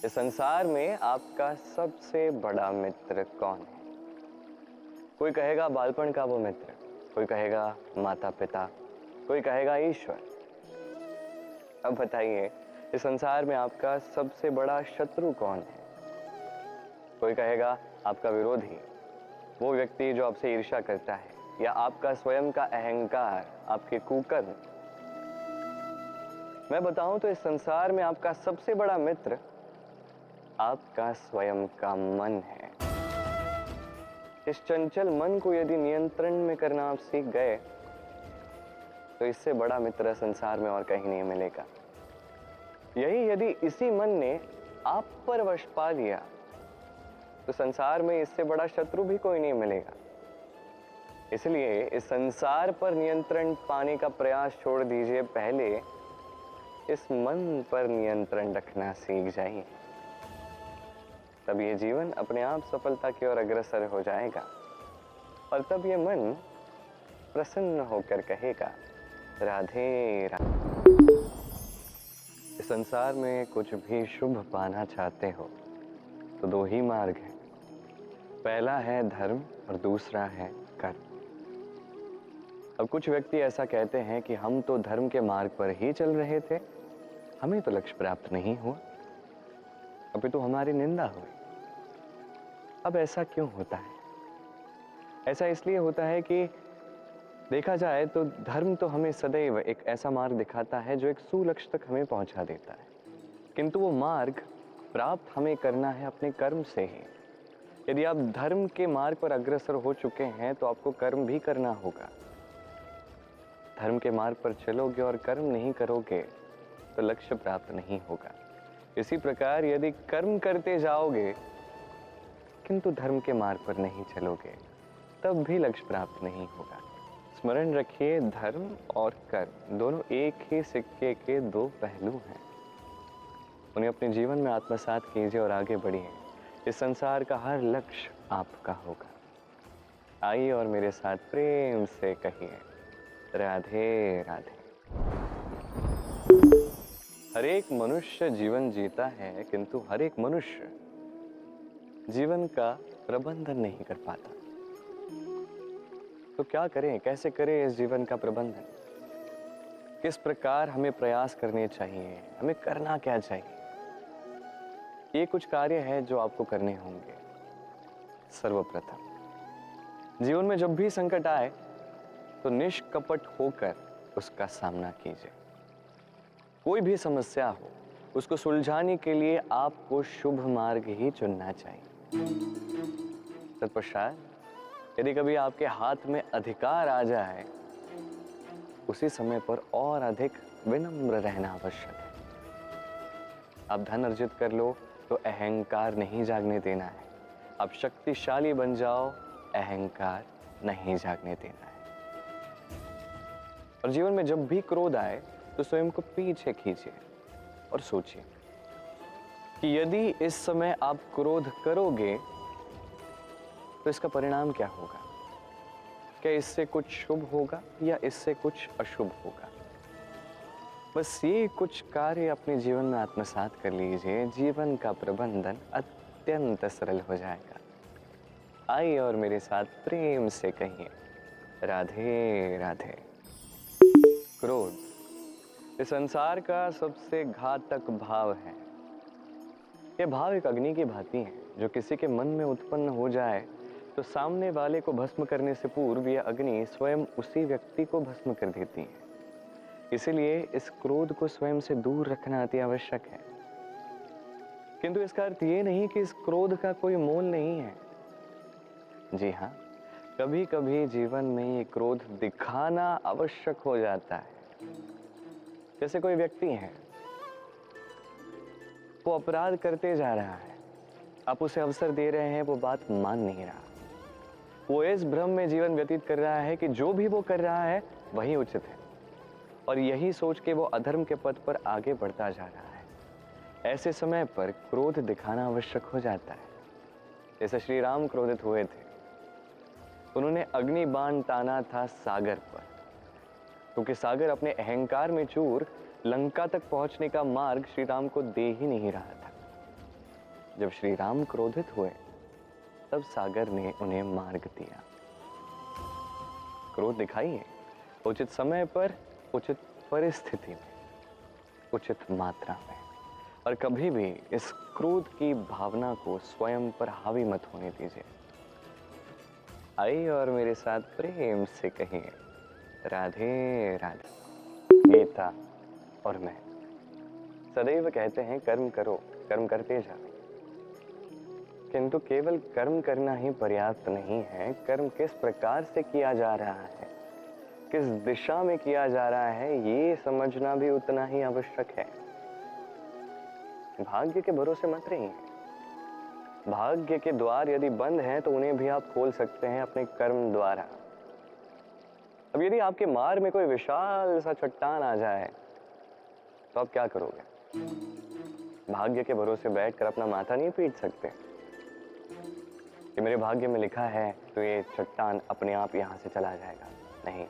इस संसार में आपका सबसे बड़ा मित्र कौन है? कोई कहेगा बालपन का वो मित्र, कोई कहेगा माता पिता, कोई कहेगा ईश्वर। अब बताइए, इस संसार में आपका सबसे बड़ा शत्रु कौन है? कोई कहेगा आपका विरोधी, वो व्यक्ति जो आपसे ईर्ष्या करता है, या आपका स्वयं का अहंकार, आपके कुकर्म। मैं बताऊं तो इस संसार में आपका सबसे बड़ा मित्र आपका स्वयं का मन है। इस चंचल मन को यदि नियंत्रण में करना आप सीख गए तो इससे बड़ा मित्र संसार में और कहीं नहीं मिलेगा। यही यदि इसी मन ने आप पर वश पा लिया तो संसार में इससे बड़ा शत्रु भी कोई नहीं मिलेगा। इसलिए इस संसार पर नियंत्रण पाने का प्रयास छोड़ दीजिए, पहले इस मन पर नियंत्रण रखना सीख जाइए। तब ये जीवन अपने आप सफलता की ओर अग्रसर हो जाएगा और तब ये मन प्रसन्न होकर कहेगा, राधे राधे। इस संसार में कुछ भी शुभ पाना चाहते हो तो दो ही मार्ग हैं। पहला है धर्म और दूसरा है कर्म। अब कुछ व्यक्ति ऐसा कहते हैं कि हम तो धर्म के मार्ग पर ही चल रहे थे, हमें तो लक्ष्य प्राप्त नहीं हुआ, अभी तो हमारी निंदा हुई। अब ऐसा क्यों होता है? ऐसा इसलिए होता है कि देखा जाए तो धर्म तो हमें सदैव एक ऐसा मार्ग दिखाता है जो एक सुलक्ष्य तक हमें पहुंचा देता है, किंतु वो मार्ग प्राप्त हमें करना है अपने कर्म से ही। यदि आप धर्म के मार्ग पर अग्रसर हो चुके हैं तो आपको कर्म भी करना होगा। धर्म के मार्ग पर चलोगे और कर्म नहीं करोगे तो लक्ष्य प्राप्त नहीं होगा। इसी प्रकार यदि कर्म करते जाओगे किंतु धर्म के मार्ग पर नहीं चलोगे तब भी लक्ष्य प्राप्त नहीं होगा। स्मरण रखिए, धर्म और कर्म दोनों एक ही सिक्के के दो पहलू हैं। उन्हें अपने जीवन में आत्मसात कीजिए और आगे बढ़िए। इस संसार का हर लक्ष्य आपका होगा। आइए और मेरे साथ प्रेम से कहिए, राधे राधे। हर एक मनुष्य जीवन जीता है किंतु हर एक मनुष्य जीवन का प्रबंधन नहीं कर पाता। तो क्या करें, कैसे करें इस जीवन का प्रबंधन? किस प्रकार हमें प्रयास करने चाहिए, हमें करना क्या चाहिए? ये कुछ कार्य है जो आपको करने होंगे। सर्वप्रथम, जीवन में जब भी संकट आए तो निष्कपट होकर उसका सामना कीजिए। कोई भी समस्या हो, उसको सुलझाने के लिए आपको शुभ मार्ग ही चुनना चाहिए। तत्पश्चात यदि कभी आपके हाथ में अधिकार आ जाए, उसी समय पर और अधिक विनम्र रहना आवश्यक है। आप धन अर्जित कर लो तो अहंकार नहीं जागने देना है। आप शक्तिशाली बन जाओ, अहंकार नहीं जागने देना है। और जीवन में जब भी क्रोध आए तो स्वयं को पीछे खींचिए और सोचिए कि यदि इस समय आप क्रोध करोगे तो इसका परिणाम क्या होगा? क्या इससे कुछ शुभ होगा या इससे कुछ अशुभ होगा? बस ये कुछ कार्य अपने जीवन में आत्मसात कर लीजिए, जीवन का प्रबंधन अत्यंत सरल हो जाएगा। आइए और मेरे साथ प्रेम से कहिए, राधे राधे। क्रोध इस संसार का सबसे घातक भाव है। यह भाव एक अग्नि की भांति है जो किसी के मन में उत्पन्न हो जाए तो सामने वाले को भस्म करने से पूर्व यह अग्नि स्वयं उसी व्यक्ति को भस्म कर देती है। इसीलिए इस क्रोध को स्वयं से दूर रखना अति आवश्यक है। किंतु इसका अर्थ ये नहीं कि इस क्रोध का कोई मोल नहीं है। जी हाँ, कभी कभी जीवन में ये क्रोध दिखाना आवश्यक हो जाता है। जैसे कोई व्यक्ति है, वो अपराध करते जा रहा है, आप उसे अवसर दे रहे हैं, वो बात मान नहीं रहा। वो इस भ्रम में जीवन व्यतीत कर रहा है कि जो भी वो कर रहा है वही उचित है, और यही सोच के वो अधर्म के पथ पर आगे बढ़ता जा रहा है। ऐसे समय पर क्रोध दिखाना आवश्यक हो जाता है। जैसे श्री राम क्रोधित हुए थे, उन्होंने अग्नि बाण ताना था सागर पर, क्योंकि सागर अपने अहंकार में चूर लंका तक पहुंचने का मार्ग श्री राम को दे ही नहीं रहा था। जब श्री राम क्रोधित हुए तब सागर ने उन्हें मार्ग दिया। क्रोध दिखाइए उचित समय पर, उचित परिस्थिति में, उचित मात्रा में, और कभी भी इस क्रोध की भावना को स्वयं पर हावी मत होने दीजिए। आइए और मेरे साथ प्रेम से कहिए, राधे राधे। गीता और मैं सदैव कहते हैं कर्म करो, कर्म करते जाओ, किंतु केवल कर्म करना ही पर्याप्त नहीं है। कर्म किस प्रकार से किया जा रहा है, किस दिशा में किया जा रहा है, ये समझना भी उतना ही आवश्यक है। भाग्य के भरोसे मत रहिए। भाग्य के द्वार यदि बंद हैं तो उन्हें भी आप खोल सकते हैं अपने कर्म द्वारा। अब यदि आपके मार्ग में कोई विशाल सा चट्टान आ जाए तो आप क्या करोगे? भाग्य के भरोसे बैठकर अपना माथा नहीं पीट सकते कि मेरे भाग्य में लिखा है तो ये चट्टान अपने आप यहां से चला जाएगा। नहीं,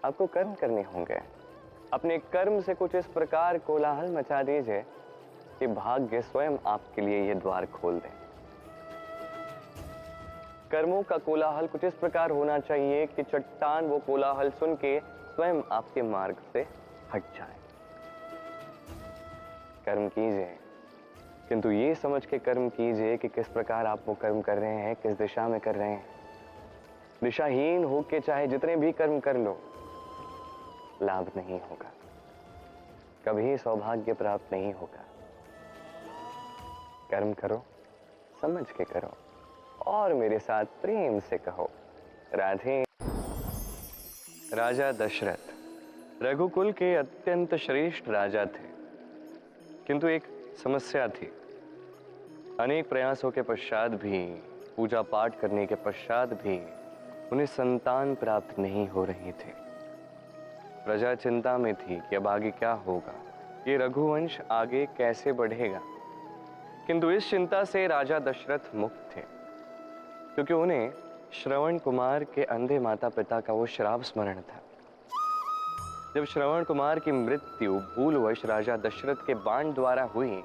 आपको कर्म करने होंगे। अपने कर्म से कुछ इस प्रकार कोलाहल मचा दीजिए कि भाग्य स्वयं आपके लिए ये द्वार खोल दे। कर्मों का कोलाहल कुछ इस प्रकार होना चाहिए कि चट्टान वो कोलाहल सुन के स्वयं आपके मार्ग से हट जाए। कर्म कीजिए, किंतु ये समझ के कर्म कीजिए कि किस प्रकार आप वो कर्म कर रहे हैं, किस दिशा में कर रहे हैं। दिशाहीन होके चाहे जितने भी कर्म कर लो, लाभ नहीं होगा, कभी सौभाग्य प्राप्त नहीं होगा। कर्म करो, समझ के करो, और मेरे साथ प्रेम से कहो, राधे। राजा दशरथ रघुकुल के अत्यंत श्रेष्ठ राजा थे, किंतु एक समस्या थी। अनेक प्रयासों के पश्चात भी, पूजा पाठ करने के पश्चात भी उन्हें संतान प्राप्त नहीं हो रही थी। प्रजा चिंता में थी कि अब आगे क्या होगा, ये रघुवंश आगे कैसे बढ़ेगा। किंतु इस चिंता से राजा दशरथ मुक्त थे, क्योंकि उन्हें श्रवण कुमार के अंधे माता पिता का वो श्राप स्मरण था। जब श्रवण कुमार की मृत्यु भूलवश राजा दशरथ के बाण द्वारा हुई,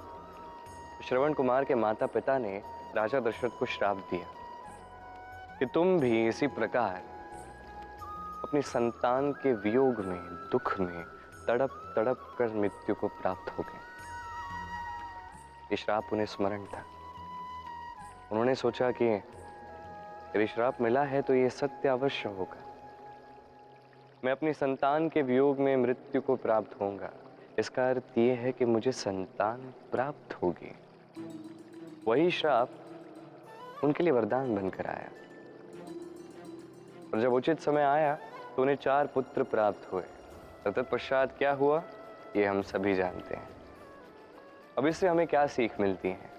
श्रवण कुमार के माता पिता ने राजा दशरथ को श्राप दिया कि तुम भी इसी प्रकार अपनी संतान के वियोग में, दुख में तड़प तड़प कर मृत्यु को प्राप्त हो गए। ये श्राप उन्हें स्मरण था। उन्होंने सोचा कि यदि श्राप मिला है तो ये सत्य अवश्य होगा। मैं अपनी संतान के वियोग में मृत्यु को प्राप्त होऊंगा, इसका अर्थ ये है कि मुझे संतान प्राप्त होगी। वही श्राप उनके लिए वरदान बनकर आया, और जब उचित समय आया तो उन्हें 4 पुत्र प्राप्त हुए। तत्पश्चात क्या हुआ ये हम सभी जानते हैं। अब इससे हमें क्या सीख मिलती है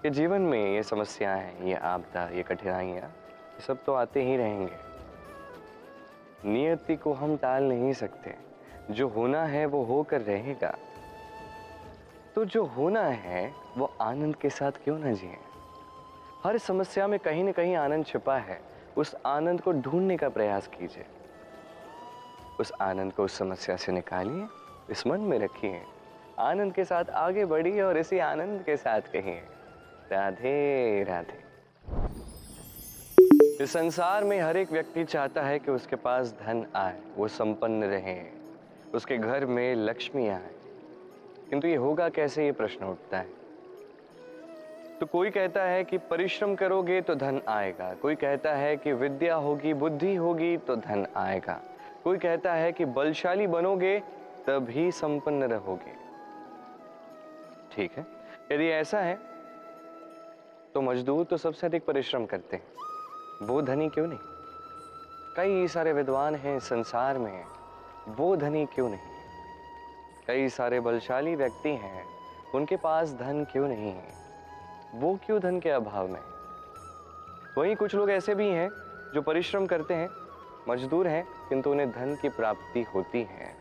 कि जीवन में ये समस्याएं, ये आपदा, ये कठिनाइयां, ये सब तो आते ही रहेंगे। नियति को हम टाल नहीं सकते। जो होना है वो होकर रहेगा। तो जो होना है वो आनंद के साथ क्यों ना जिए। हर समस्या में कहीं न कहीं आनंद छिपा है। उस आनंद को ढूंढने का प्रयास कीजिए। उस आनंद को उस समस्या से निकालिए, इस मन में रखिए, आनंद के साथ आगे बढ़िए और इसी आनंद के साथ कहिए, राधे राधे। इस संसार में हर एक व्यक्ति चाहता है कि उसके पास धन आए, वो संपन्न रहे, उसके घर में लक्ष्मी आए, किंतु ये होगा कैसे, ये प्रश्न उठता है। तो कोई कहता है कि परिश्रम करोगे तो धन आएगा, कोई कहता है कि विद्या होगी, बुद्धि होगी तो धन आएगा, कोई कहता है कि बलशाली बनोगे तभी संपन्न रहोगे। ठीक है, यदि ऐसा है तो मजदूर तो सबसे अधिक परिश्रम करते हैं, वो धनी क्यों नहीं? कई सारे विद्वान हैं संसार में, वो धनी क्यों नहीं? कई सारे बलशाली व्यक्ति हैं, उनके पास धन क्यों नहीं है? वो क्यों धन के अभाव में? वहीं कुछ लोग ऐसे भी हैं जो परिश्रम करते हैं, मजदूर हैं, किंतु उन्हें धन की प्राप्ति होती है।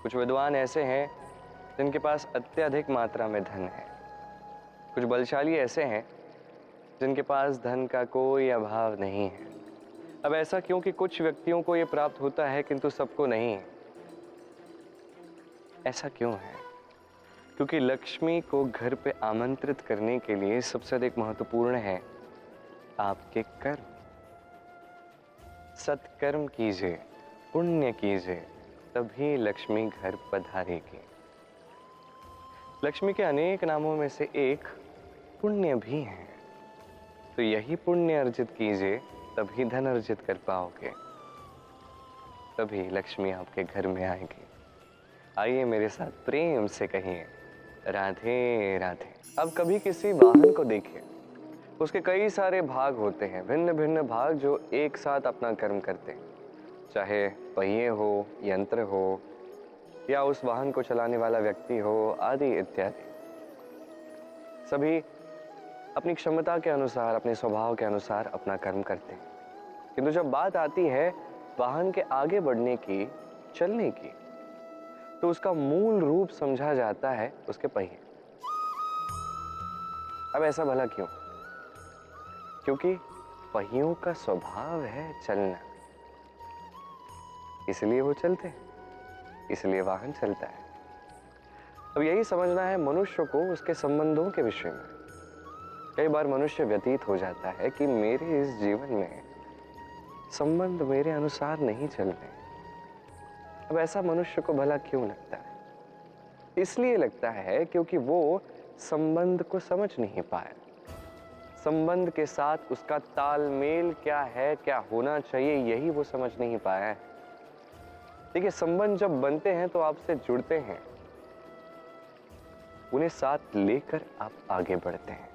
कुछ विद्वान ऐसे हैं जिनके पास अत्यधिक मात्रा में धन है। कुछ बलशाली ऐसे हैं जिनके पास धन का कोई अभाव नहीं है। अब ऐसा क्यों कि कुछ व्यक्तियों को यह प्राप्त होता है किंतु सबको नहीं? ऐसा क्यों है? क्योंकि लक्ष्मी को घर पे आमंत्रित करने के लिए सबसे अधिक महत्वपूर्ण है आपके कर्म। सत्कर्म कीजिए, पुण्य कीजिए, तभी लक्ष्मी घर पधारेगी। लक्ष्मी के अनेक नामों में से एक पुण्य भी है, तो यही पुण्य अर्जित कीजिए, तभी धन अर्जित कर पाओगे, तभी लक्ष्मी आपके घर में आएगी। आइए मेरे साथ प्रेम से कहिए राधे राधे। अब कभी किसी वाहन को देखिए, उसके कई सारे भाग होते हैं, भिन्न भिन्न भाग जो एक साथ अपना कर्म करते हैं, चाहे पहिए हो, यंत्र हो, या उस वाहन को चलाने वाला व्यक्ति हो, आदि इत्यादि। सभी अपनी क्षमता के अनुसार, अपने स्वभाव के अनुसार अपना कर्म करते हैं, किंतु जब बात आती है वाहन के आगे बढ़ने की, चलने की, तो उसका मूल रूप समझा जाता है उसके पहिए। अब ऐसा भला क्यों? क्योंकि पहियों का स्वभाव है चलना, इसलिए वो चलते हैं, इसलिए वाहन चलता है। अब यही समझना है मनुष्य को उसके संबंधों के विषय में। कई बार मनुष्य व्यतीत हो जाता है कि मेरे इस जीवन में संबंध मेरे अनुसार नहीं चल रहे। अब ऐसा मनुष्य को भला क्यों लगता है? इसलिए लगता है क्योंकि वो संबंध को समझ नहीं पाया। संबंध के साथ उसका तालमेल क्या है, क्या होना चाहिए, यही वो समझ नहीं पाया है। देखिए, संबंध जब बनते हैं तो आपसे जुड़ते हैं, उन्हें साथ लेकर आप आगे बढ़ते हैं।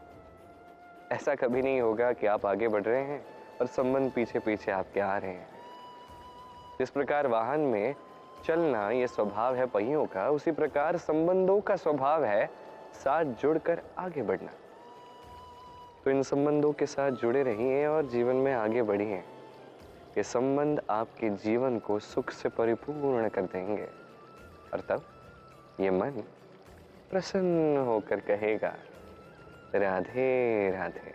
ऐसा कभी नहीं होगा कि आप आगे बढ़ रहे हैं और संबंध पीछे पीछे आपके आ रहे हैं। जिस प्रकार वाहन में चलना ये स्वभाव है पहियों का, उसी प्रकार संबंधों का स्वभाव है साथ जुड़कर आगे बढ़ना। तो इन संबंधों के साथ जुड़े रहिए और जीवन में आगे बढ़िए। ये संबंध आपके जीवन को सुख से परिपूर्ण कर देंगे, और तब ये मन प्रसन्न होकर कहेगा राधे राधे।